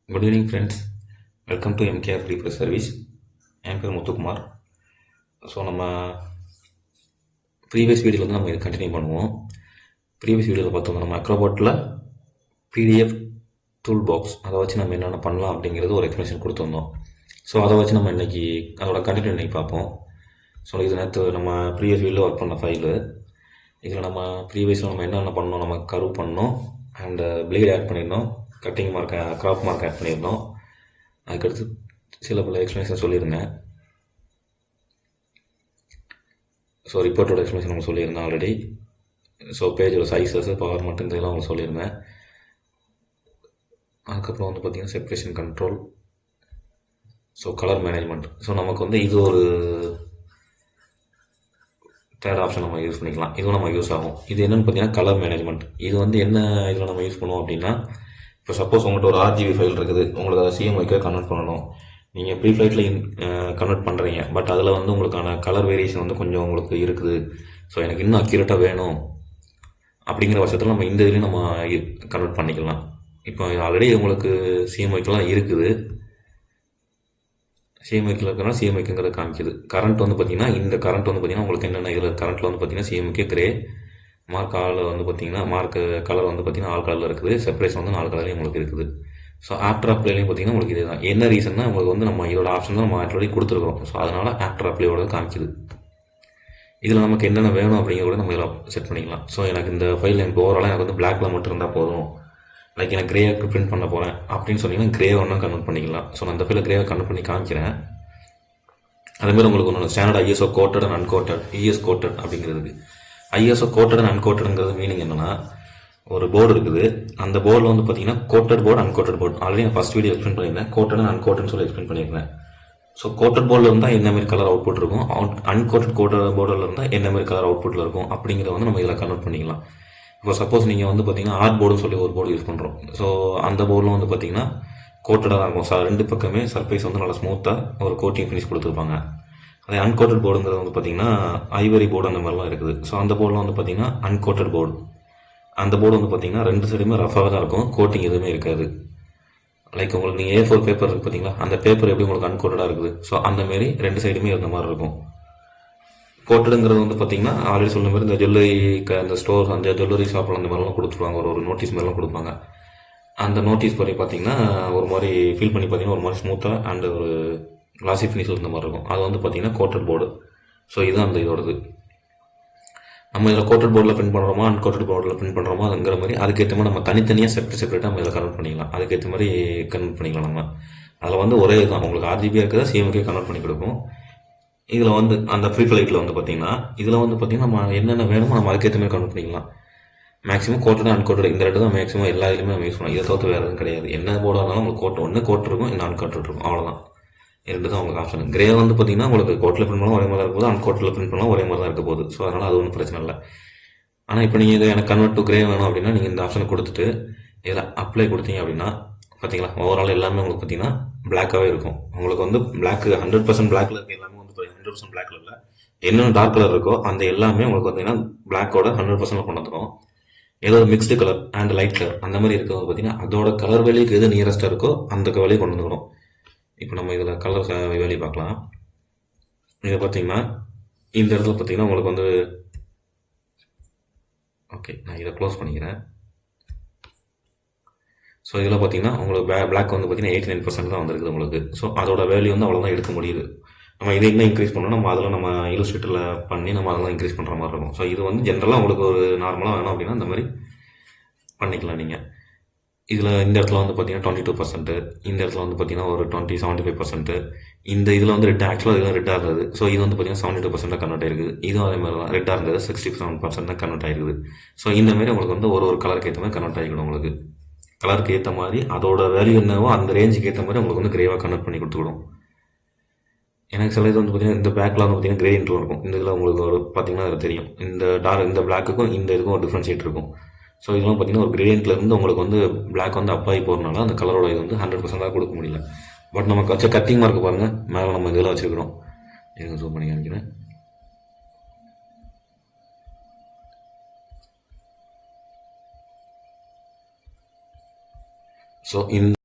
Good evening, friends. Welcome to MKR Free Press Service. என் பேர் Muthukumar. So நம்ம previous வீடியோவில் வந்து நம்ம இதை கண்டினியூ பண்ணுவோம். ப்ரீவியஸ் வீடியோவில் பார்த்தோம்னா நம்ம அக்ரோபாட்டில் பிடிஎஃப் டூல் பாக்ஸ் அதை வச்சு நம்ம என்னென்ன பண்ணலாம் அப்படிங்கிறது ஒரு எக்ஸ்பிளேஷன் கொடுத்துருந்தோம். ஸோ அதை வச்சு நம்ம இன்றைக்கி அதோட கண்டினியூ இன்றைக்கி பார்ப்போம். ஸோ இது நேற்று நம்ம ப்ரீவியஸ் வீடியோவில் ஒர்க் பண்ண ஃபைலு. இதில் நம்ம ப்ரீவியஸில் நம்ம என்னென்ன பண்ணோம், நம்ம கர்வ் பண்ணோம் அண்ட் பிளேட் ஆட் பண்ணியிருந்தோம், cutting mark crop mark add பண்ணியிருந்தோம். அதுக்கடுத்து சில பல எக்ஸ்ப்ளனேஷன் சொல்லியிருந்தேன். ஸோ ரிப்போர்ட்டோட எக்ஸ்ப்ளனேஷன் நம்ம சொல்லியிருந்தேன் ஆல்ரெடி. ஸோ பேஜோட சைஸஸ் பவர் மட்டும் இதெல்லாம் அவங்க சொல்லியிருந்தேன். அதுக்கப்புறம் வந்து பார்த்திங்கன்னா separation control, so colour management. So நமக்கு வந்து இது ஒரு தேர்ட் ஆப்ஷன் நம்ம யூஸ் பண்ணிக்கலாம். இதுவும் நம்ம யூஸ் ஆகும். இது என்னென்னு பார்த்தீங்கன்னா கலர் மேனேஜ்மெண்ட். இது வந்து என்ன இதில் நம்ம யூஸ் பண்ணுவோம் அப்படின்னா, இப்போ சப்போஸ் உங்கள்கிட்ட ஒரு RGB ஃபைல் இருக்குது, உங்களுக்கு அதை CMYK கன்வெர்ட் பண்ணணும். நீங்கள் ப்ரீ ஃப்ளைட்டில் கன்வெர்ட் பண்ணுறீங்க, பட் அதில் வந்து உங்களுக்கான கலர் வேரியேஷன் வந்து கொஞ்சம் உங்களுக்கு இருக்குது. ஸோ எனக்கு இன்னும் அக்யூரேட்டாக வேணும் அப்படிங்கிற பட்சத்தில் நம்ம இந்த இதுலேயும் நம்ம கன்வெர்ட் பண்ணிக்கலாம். இப்போ ஆல்ரெடி உங்களுக்கு CMYKலாம் இருக்குது. CMYKல இருக்கிறனால CMYKங்கிறத காமிக்குது. கரண்ட் வந்து பார்த்தீங்கன்னா இந்த கரண்ட் வந்து பார்த்தீங்கன்னா உங்களுக்கு என்னென்ன இதில் கரண்ட்டில் வந்து பார்த்தீங்கன்னா CMYK கிரே மார்க் ஆள் வந்து பார்த்தீங்கன்னா மார்க் கலர் வந்து பார்த்தீங்கன்னா ஆல் கலரில் இருக்குது. செப்பரேஷன் வந்து 4 கலர்லேயும் உங்களுக்கு இருக்குது. ஸோ ஆஃப்டர் அப்ளைலையும் பார்த்தீங்கன்னா உங்களுக்கு இது தான். என்ன ரீசன்னா உங்களுக்கு வந்து நம்ம இதோட ஆப்ஷன் தான் நம்ம ஆல்ரெடி கொடுத்துருக்குறோம். ஸோ அதனால் ஆஃப்டர் அப்ளையோட காமிக்குது. இதில் நமக்கு என்னென்ன வேணும் அப்படிங்கிறத நம்ம இதில் செட் பண்ணிக்கலாம். ஸோ எனக்கு இந்த ஃபைல் எனக்கு ஓவராலாக எனக்கு வந்து பிளாக்ல மட்டும் இருந்தால் போதும், லைக் எனக்கு கிரேவுக்கு பிரிண்ட் பண்ண போகிறேன் அப்படின்னு சொன்னீங்கன்னா கிரே ஒன்றும் கன்வெர்ட் பண்ணிக்கலாம். ஸோ நான் இந்த ஃபைலை கிரேவை கன்வெர்ட் பண்ணி காமிக்கிறேன். அதேமாதிரி உங்களுக்கு ஒன்று standard ISO coated and uncoated, ES coated அப்படிங்கிறதுக்கு. ISO கோட்டட் அண்ட் அன்கோட்டடுங்கிறது மீனிங் என்னன்னா, ஒரு போர்டு இருக்குது, அந்த போர்டில் வந்து பார்த்தீங்கன்னா coated board uncoated board already நான் ஃபர்ஸ்ட் வீடியோ எக்ஸ்பிளைன் பண்ணியிருந்தேன். கோட்டட் அண்ட் அன்கோட்டட்னு சொல்லி எக்ஸ்பிளைன் பண்ணியிருந்தேன். ஸோ கோட்டட் போர்டில் இருந்தால் என்ன மாதிரி கலர் அவுட்புட் இருக்கும், அன்கோட்டட் போர்டில் இருந்தால் என்ன மாதிரி கலர் அவுட்புட்டில் இருக்கும் அப்படிங்கிறத வந்து நம்ம இதில் கன்வெர்ட் பண்ணிக்கலாம். இப்போ சப்போஸ் நீங்கள் வந்து பார்த்தீங்கன்னா ஆர்ட் போர்டுன்னு சொல்லி ஒரு போர்டு யூஸ் பண்ணுறோம். ஸோ அந்த போர்டில் வந்து பார்த்தீங்கன்னா கோட்டடாக தான் இருக்கும். ரெண்டு பக்கமே சர்ஃபேஸ் வந்து நல்லா ஸ்மூத்தாக ஒரு கோட்டிங் ஃபினிஷ் கொடுத்துருப்பாங்க. அதே அன்கோட்டட் போர்டுங்கிறது வந்து பார்த்தீங்கன்னா ஐவரி போர்டு அந்த மாதிரிலாம் இருக்குது. ஸோ அந்த போர்டில் வந்து பார்த்தீங்கன்னா அன்கோட்டட் போர்டு, அந்த போர்டு வந்து பார்த்தீங்கன்னா ரெண்டு சைடுமே ரஃபாக தான் இருக்கும், கோட்டிங் எதுவுமே இருக்காது. லைக் உங்களுக்கு நீங்கள் A4 பேப்பர் இருக்குது பார்த்தீங்களா, அந்த பேப்பர் எப்படி உங்களுக்கு அன்கோட்டடாக இருக்குது, ஸோ அந்த மாரி ரெண்டு சைடுமே இருந்த மாதிரி இருக்கும். கோட்டடுங்கிறது வந்து பார்த்தீங்கன்னா ஆல்ரெடி சொன்ன மாதிரி இந்த ஜுவல்லரி அந்த ஸ்டோர் அந்த ஜுவல்லரி ஷாப்பில் அந்த மாதிரிலாம் கொடுத்துருவாங்க, ஒரு நோட்டீஸ் மாதிரிலாம் கொடுப்பாங்க. அந்த நோட்டீஸ் படி பார்த்தீங்கன்னா ஒரு மாதிரி ஃபீல் பண்ணி பார்த்தீங்கன்னா ஒரு மாதிரி ஸ்மூத்தாக அண்ட் ஒரு கிளாசி ஃபினிஷில் இருந்த மாதிரி இருக்கும். அது வந்து பார்த்தீங்கன்னா கோட்டட் போர்டு. ஸோ இதுதான் அந்த இதோடது. நம்ம இதில் கோட்டட் போர்டில் பிரிண்ட் பண்ணுறோமா அன்கோட்டட் போர்டில் பிரிண்ட் பண்ணுறோமா அதுங்கிற மாதிரி அதுக்கேற்ற மாதிரி நம்ம தனித்தனியாக செப்பரேட்டாக நம்ம இதில் கன்வெர்ட் பண்ணிக்கலாம். அதுக்கேற்ற மாதிரி கன்வெர்ட் பண்ணிக்கலாம். நம்ம அதில் வந்து ஒரே இதுதான், உங்களுக்கு RGB இருக்கிறத CMYK கன்வெர்ட் பண்ணி கொடுக்கும். இதில் வந்து அந்த ஃப்ரீ ஃப்ளைட்டில் வந்து பார்த்தீங்கன்னா இதில் வந்து பார்த்தீங்கன்னா நம்ம என்னென்ன வேணுமோ நம்ம அதுக்கேற்ற மாதிரி கன்வெர்ட் பண்ணிக்கலாம். மேக்ஸிமம் கோட்டட் அன்கோட்டட் இந்த ரெண்டு தான் மேக்ஸிமம் எல்லா இதுலையுமே நம்ம யூஸ் பண்ணலாம். இதை தவிர்த்து வேறு எதுவும் கிடையாது. என்ன போர்டாக இருந்தாலும் உங்களுக்கு கோட் இருக்கும், இன்னும் அன்கோட்டட் இருக்கும், அவ்வளோதான். ரெண்டு தான் உங்களுக்கு ஆப்ஷன். கிரே வந்து பார்த்தீங்கன்னா உங்களுக்கு கோட்டில் பிரிண்ட் பண்ணலாம் ஒரே மாதிரி தான் இருக்க போது, அன்கோட்டில் பிரிண்ட் பண்ணலாம் ஒரே மாதிரி தான் இருக்க போகுது. ஸோ அதனால் அது ஒன்றும் பிரச்சனை இல்லை. ஆனால் இப்போ நீங்கள் இதை எனக்கு கன்வெர்ட் டு கிரே வேணும் அப்படின்னா நீங்கள் இந்த ஆப்ஷனை கொடுத்துட்டு இதில் அப்ளை கொடுத்தீங்க அப்படின்னா பார்த்தீங்களா ஓவரால் எல்லாமே உங்களுக்கு பார்த்தீங்கன்னா பிளாக்காகவே இருக்கும். உங்களுக்கு வந்து பிளாக் 100% பிளாக்ல இருக்க எல்லாமே வந்து 100% பிளாக்ல இல்லை, என்னென்ன டார்க் கலர் இருக்கோ அந்த எல்லாமே உங்களுக்கு பார்த்தீங்கன்னா பிளாக்கோட 100% கொண்டு வந்துடும். ஏதோ ஒரு mixed colour and light colour அந்த மாதிரி இருக்கிறது பார்த்தீங்கன்னா அதோட கலர் வேலைக்கு எது நியரஸ்ட்டாக இருக்கோ அந்த வேலையை கொண்டு வந்துடும். இப்போ நம்ம இதில் கலர் வேலையை பார்க்கலாம். இதை பார்த்தீங்கன்னா இந்த இடத்துல பார்த்தீங்கன்னா உங்களுக்கு வந்து ஓகே நான் இதை க்ளோஸ் பண்ணிக்கிறேன். ஸோ இதில் பார்த்தீங்கன்னா உங்களுக்கு பிளாக் வந்து பார்த்தீங்கன்னா 89% தான் வந்திருக்குது உங்களுக்கு. ஸோ அதோட வேல்யூ வந்து அவ்வளோதான் எடுக்க முடியுது. நம்ம இதை இன்னும் இன்க்ரீஸ் பண்ணோம், நம்ம அதில் நம்ம இல்லுஸ்ட்ரேட்டரில் பண்ணி நம்ம அதெல்லாம் இன்க்ரீஸ் பண்ணுற மாதிரி இருக்கும். ஸோ இது வந்து ஜென்ரலாக உங்களுக்கு ஒரு நார்மலாக வேணும் அப்படின்னா இந்த மாதிரி பண்ணிக்கலாம் நீங்கள். இதில் இந்த இடத்துல வந்து பார்த்தீங்கன்னா 22%, இந்த இடத்துல வந்து பார்த்தீங்கன்னா ஒரு 75%. இந்த இதில் வந்து ரெட் ஆக்சுவலாக இதில் ரெட்டாக இருந்தது. ஸோ இது வந்து பார்த்தீங்கன்னா 72% கன்வெர்ட் ஆயிருக்குது. இதுவும் அதே மாதிரி தான் ரெட்டாக இருந்தது 67% தான் கன்வெர்ட் ஆயிருக்குது. ஸோ இந்த மாதிரி உங்களுக்கு வந்து ஒரு கலருக்கு ஏற்ற மாதிரி கன்வெர்ட் ஆகிக்கணும். உங்களுக்கு கலருக்கு ஏற்ற மாதிரி அதோட வேல்யூ என்னவோ அந்த ரேஞ்சுக்கு ஏற்ற மாதிரி உங்களுக்கு வந்து கிரேவாக கன்வெர்ட் பண்ணி கொடுத்துக்கிடும். எனக்கு சில இது வந்து பார்த்தீங்கன்னா இந்த பேக்கில் வந்து பார்த்தீங்கன்னா கிரேடியன்ட்டில் இருக்கும். இந்த இதில் உங்களுக்கு ஒரு பார்த்தீங்கன்னா அதில் தெரியும் இந்த பிளாக்குக்கும் இந்த இதுக்கும் ஒரு டிஃப்ரென்ஷியேட் இருக்கும். ஸோ இதெல்லாம் பார்த்தீங்கன்னா ஒரு கிரேடியன்ட்லேருந்து உங்களுக்கு வந்து பிளாக் வந்து அப்பாகி போகிறனால அந்த கலரோட இது வந்து 100% கொடுக்க முடியல. பட் நமக்கு வச்ச கட்டிங் மார்க் பாருங்கள், மேலே நம்ம இதெல்லாம் வச்சுருக்கிறோம். இதுங்க ஜூம் பண்ணி காமிக்கிறேன். ஸோ இந்த